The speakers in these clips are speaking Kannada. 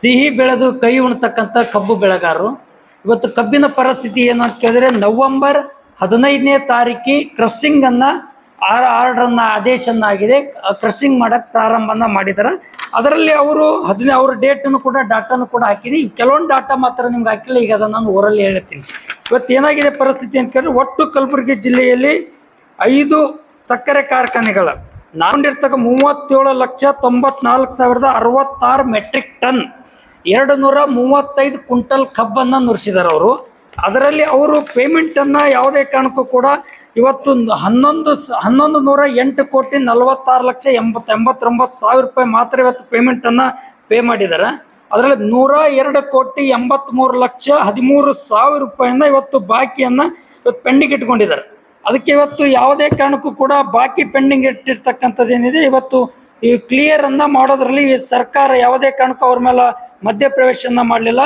ಸಿಹಿ ಬೆಳೆದು ಕೈ ಉಣ್ತಕ್ಕಂಥ ಕಬ್ಬು ಬೆಳೆಗಾರರು ಇವತ್ತು ಕಬ್ಬಿನ ಪರಿಸ್ಥಿತಿ ಏನು ಅಂತ ಕೇಳಿದ್ರೆ ನವೆಂಬರ್ 15ನೇ ತಾರೀಕಿ ಕ್ರಷಿಂಗ್ ಅನ್ನ ಆರ್ಡರ್ನ ಆದೇಶನಾಗಿದೆ. ಕ್ರಷಿಂಗ್ ಮಾಡಕ್ ಪ್ರಾರಂಭನ ಮಾಡಿದ್ದಾರೆ. ಅದರಲ್ಲಿ ಅವರು ಅವ್ರ ಡೇಟನ್ನು ಕೂಡ ಡಾಟಾನು ಕೂಡ ಹಾಕಿದೆ. ಕೆಲವೊಂದು ಡಾಟಾ ಮಾತ್ರ ನಿಮ್ಗೆ ಹಾಕಿಲ್ಲ. ಈಗ ಅದನ್ನು ನಾನು ಓರಲ್ಲಿ ಹೇಳ್ತೀನಿ. ಇವತ್ತು ಏನಾಗಿದೆ ಪರಿಸ್ಥಿತಿ ಅಂತ ಕೇಳಿದ್ರೆ ಒಟ್ಟು ಕಲಬುರಗಿ ಜಿಲ್ಲೆಯಲ್ಲಿ 5 ಸಕ್ಕರೆ ಕಾರ್ಖಾನೆಗಳ ನಾವಿರ್ತಕ್ಕ 37,94,066 ಮೆಟ್ರಿಕ್ ಟನ್ 235 ಕ್ವಿಂಟಲ್ ಕಬ್ಬನ್ನು ನುರಿಸಿದ್ದಾರೆ ಅವರು. ಅದರಲ್ಲಿ ಅವರು ಪೇಮೆಂಟನ್ನು ಯಾವುದೇ ಕಾರಣಕ್ಕೂ ಕೂಡ ಇವತ್ತು 1108 ಕೋಟಿ 46,89,000 ರೂಪಾಯಿ ಮಾತ್ರ ಇವತ್ತು ಪೇಮೆಂಟನ್ನು ಪೇ ಮಾಡಿದ್ದಾರೆ. ಅದರಲ್ಲಿ 102 ಕೋಟಿ 83,13,000 ರೂಪಾಯಿನ ಇವತ್ತು ಬಾಕಿಯನ್ನು ಇವತ್ತು ಪೆಂಡಿಂಗ್ ಇಟ್ಕೊಂಡಿದ್ದಾರೆ. ಅದಕ್ಕೆ ಇವತ್ತು ಯಾವುದೇ ಕಾರಣಕ್ಕೂ ಕೂಡ ಬಾಕಿ ಪೆಂಡಿಂಗ್ ಇಟ್ಟಿರ್ತಕ್ಕಂಥದ್ದೇನಿದೆ ಇವತ್ತು ಈ ಕ್ಲಿಯರ್ ಅನ್ನ ಮಾಡೋದ್ರಲ್ಲಿ ಸರ್ಕಾರ ಯಾವುದೇ ಕಾರಣಕ್ಕೂ ಅವ್ರ ಮೇಲೆ ಮಧ್ಯಪ್ರವೇಶನ ಮಾಡಲಿಲ್ಲ,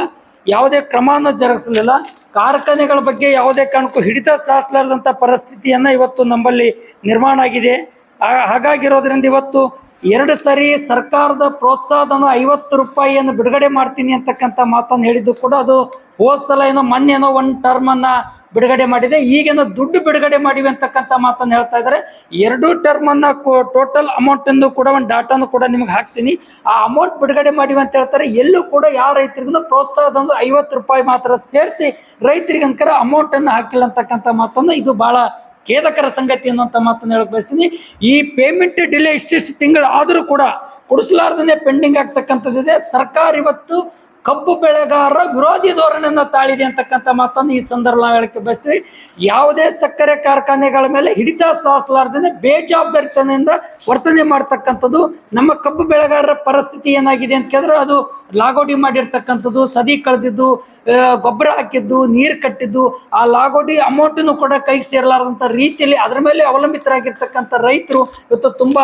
ಯಾವುದೇ ಕ್ರಮವನ್ನು ಜರುಗಿಸಲಿಲ್ಲ. ಕಾರ್ಖಾನೆಗಳ ಬಗ್ಗೆ ಯಾವುದೇ ಕಾರಣಕ್ಕೂ ಹಿಡಿತ ಸಾಧಿಸಲಾರದಂಥ ಪರಿಸ್ಥಿತಿಯನ್ನ ಇವತ್ತು ನಮ್ಮಲ್ಲಿ ನಿರ್ಮಾಣ ಆಗಿದೆ. ಹಾಗಾಗಿರೋದ್ರಿಂದ ಇವತ್ತು 2 ಸರಿ ಸರ್ಕಾರದ ಪ್ರೋತ್ಸಾಹಧನ 50 ರೂಪಾಯಿಯನ್ನು ಬಿಡುಗಡೆ ಮಾಡ್ತೀನಿ ಅಂತಕ್ಕಂಥ ಮಾತನ್ನು ಹೇಳಿದ್ದು ಕೂಡ ಅದು ಹೋದ ಸಲ ಏನೋ ಮೊನ್ನೆನೋ ಒಂದು ಟರ್ಮ್ ಅನ್ನ ಬಿಡುಗಡೆ ಮಾಡಿದೆ. ಈಗೇನೋ ದುಡ್ಡು ಬಿಡುಗಡೆ ಮಾಡಿವೆ ಅಂತಕ್ಕಂಥ ಮಾತನ್ನು ಹೇಳ್ತಾ ಇದ್ದಾರೆ. 2 ಟರ್ಮ್ ಅನ್ನ ಟೋಟಲ್ ಅಮೌಂಟ್ ಎಂದು ಕೂಡ ಒಂದು ಡಾಟಾನು ಕೂಡ ನಿಮ್ಗೆ ಹಾಕ್ತೀನಿ. ಆ ಅಮೌಂಟ್ ಬಿಡುಗಡೆ ಮಾಡಿವೆ ಅಂತ ಹೇಳ್ತಾರೆ. ಎಲ್ಲೂ ಕೂಡ ಯಾವ ರೈತರಿಗೂ ಪ್ರೋತ್ಸಾಹಧನ 50 ರೂಪಾಯಿ ಮಾತ್ರ ಸೇರಿಸಿ ರೈತರಿಗೆ ಅನ್ಕರ ಅಮೌಂಟ್ ಅನ್ನು ಹಾಕಿಲ್ಲ ಅಂತಕ್ಕಂಥ ಮಾತನ್ನು ಇದು ಬಹಳ ಖೇದಕರ ಸಂಗತಿ ಅನ್ನುವಂಥ ಮಾತನ್ನು ಹೇಳಕ್ ಬಯಸ್ತೀನಿ. ಈ ಪೇಮೆಂಟ್ ಡಿಲೇ ಇಷ್ಟಿಷ್ಟು ತಿಂಗಳು ಆದರೂ ಕೂಡ ಕೊಡಿಸಲಾರ್ದೇ ಪೆಂಡಿಂಗ್ ಆಗ್ತಕ್ಕಂಥದ್ದಿದೆ. ಸರ್ಕಾರ ಇವತ್ತು ಕಬ್ಬು ಬೆಳೆಗಾರರ ವಿರೋಧಿ ಧೋರಣೆಯನ್ನು ತಾಳಿದೆ ಅಂತಕ್ಕಂಥ ಮಾತನ್ನು ಈ ಸಂದರ್ಭ ನಾವು ಹೇಳಕ್ಕೆ ಬಯಸ್ತೀವಿ. ಯಾವುದೇ ಸಕ್ಕರೆ ಕಾರ್ಖಾನೆಗಳ ಮೇಲೆ ಹಿಡಿತ ಸಾಧಿಸಲಾರ್ದೇ ಬೇಜವಾಬ್ದಾರಿತನದಿಂದ ವರ್ತನೆ ಮಾಡ್ತಕ್ಕಂಥದ್ದು. ನಮ್ಮ ಕಬ್ಬು ಬೆಳೆಗಾರರ ಪರಿಸ್ಥಿತಿ ಏನಾಗಿದೆ ಅಂತ ಕೇಳಿದ್ರೆ ಅದು ಲಾಗೋಡಿ ಮಾಡಿರ್ತಕ್ಕಂಥದ್ದು, ಸದಿ ಕಳೆದಿದ್ದು, ಗೊಬ್ಬರ ಹಾಕಿದ್ದು, ನೀರು ಕಟ್ಟಿದ್ದು, ಆ ಲಾಗೋಡಿ ಅಮೌಂಟನ್ನು ಕೂಡ ಕೈಗೆ ಸೇರಲಾರದಂಥ ರೀತಿಯಲ್ಲಿ ಅದರ ಮೇಲೆ ಅವಲಂಬಿತರಾಗಿರ್ತಕ್ಕಂಥ ರೈತರು ಇವತ್ತು ತುಂಬ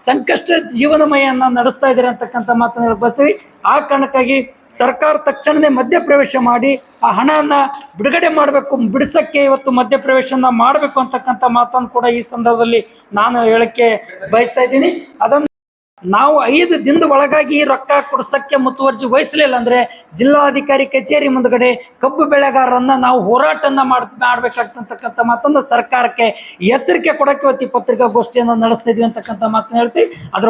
ಸಂಕಷ್ಟ ಜೀವನಮಯವನ್ನು ನಡೆಸ್ತಾ ಇದ್ದಾರೆ ಅಂತಕ್ಕಂಥ ಮಾತನ್ನು ಹೇಳಕ್ಕೆ ಬಯಸ್ತೀವಿ. ಆ ಕಾರಣಕ್ಕಾಗಿ ಸರ್ಕಾರ ತಕ್ಷಣವೇ ಮಧ್ಯಪ್ರವೇಶ ಮಾಡಿ ಆ ಹಣವನ್ನು ಬಿಡುಗಡೆ ಮಾಡಬೇಕು, ಬಿಡಿಸೋಕ್ಕೆ ಇವತ್ತು ಮಧ್ಯಪ್ರವೇಶನ ಮಾಡಬೇಕು ಅಂತಕ್ಕಂಥ ಮಾತನ್ನು ಕೂಡ ಈ ಸಂದರ್ಭದಲ್ಲಿ ನಾನು ಹೇಳಕ್ಕೆ ಬಯಸ್ತಾ ಇದ್ದೀನಿ. ಅದನ್ನು ನಾವು 5 ದಿನದ ಒಳಗಾಗಿ ರೊಕ್ಕ ಕೊಡಿಸೋಕ್ಕೆ ಮುತುವರ್ಜಿ ವಹಿಸಲಿಲ್ಲ ಅಂದ್ರೆ ಜಿಲ್ಲಾಧಿಕಾರಿ ಕಚೇರಿ ಮುಂದ್ಗಡೆ ಕಬ್ಬು ಬೆಳೆಗಾರರನ್ನ ನಾವು ಹೋರಾಟನ ಮಾಡ್ಬೇಕಾಗ್ತಕ್ಕಂಥ ಮಾತನ್ನು ಸರ್ಕಾರಕ್ಕೆ ಎಚ್ಚರಿಕೆ ಕೊಡಕ್ಕೆ ಇವತ್ತು ಪತ್ರಿಕಾಗೋಷ್ಠಿಯನ್ನು ನಡೆಸ್ತಾ ಇದ್ವಿ ಅಂತಕ್ಕಂಥ ಮಾತನ್ನ ಹೇಳ್ತೀವಿ. ಅದ್ರ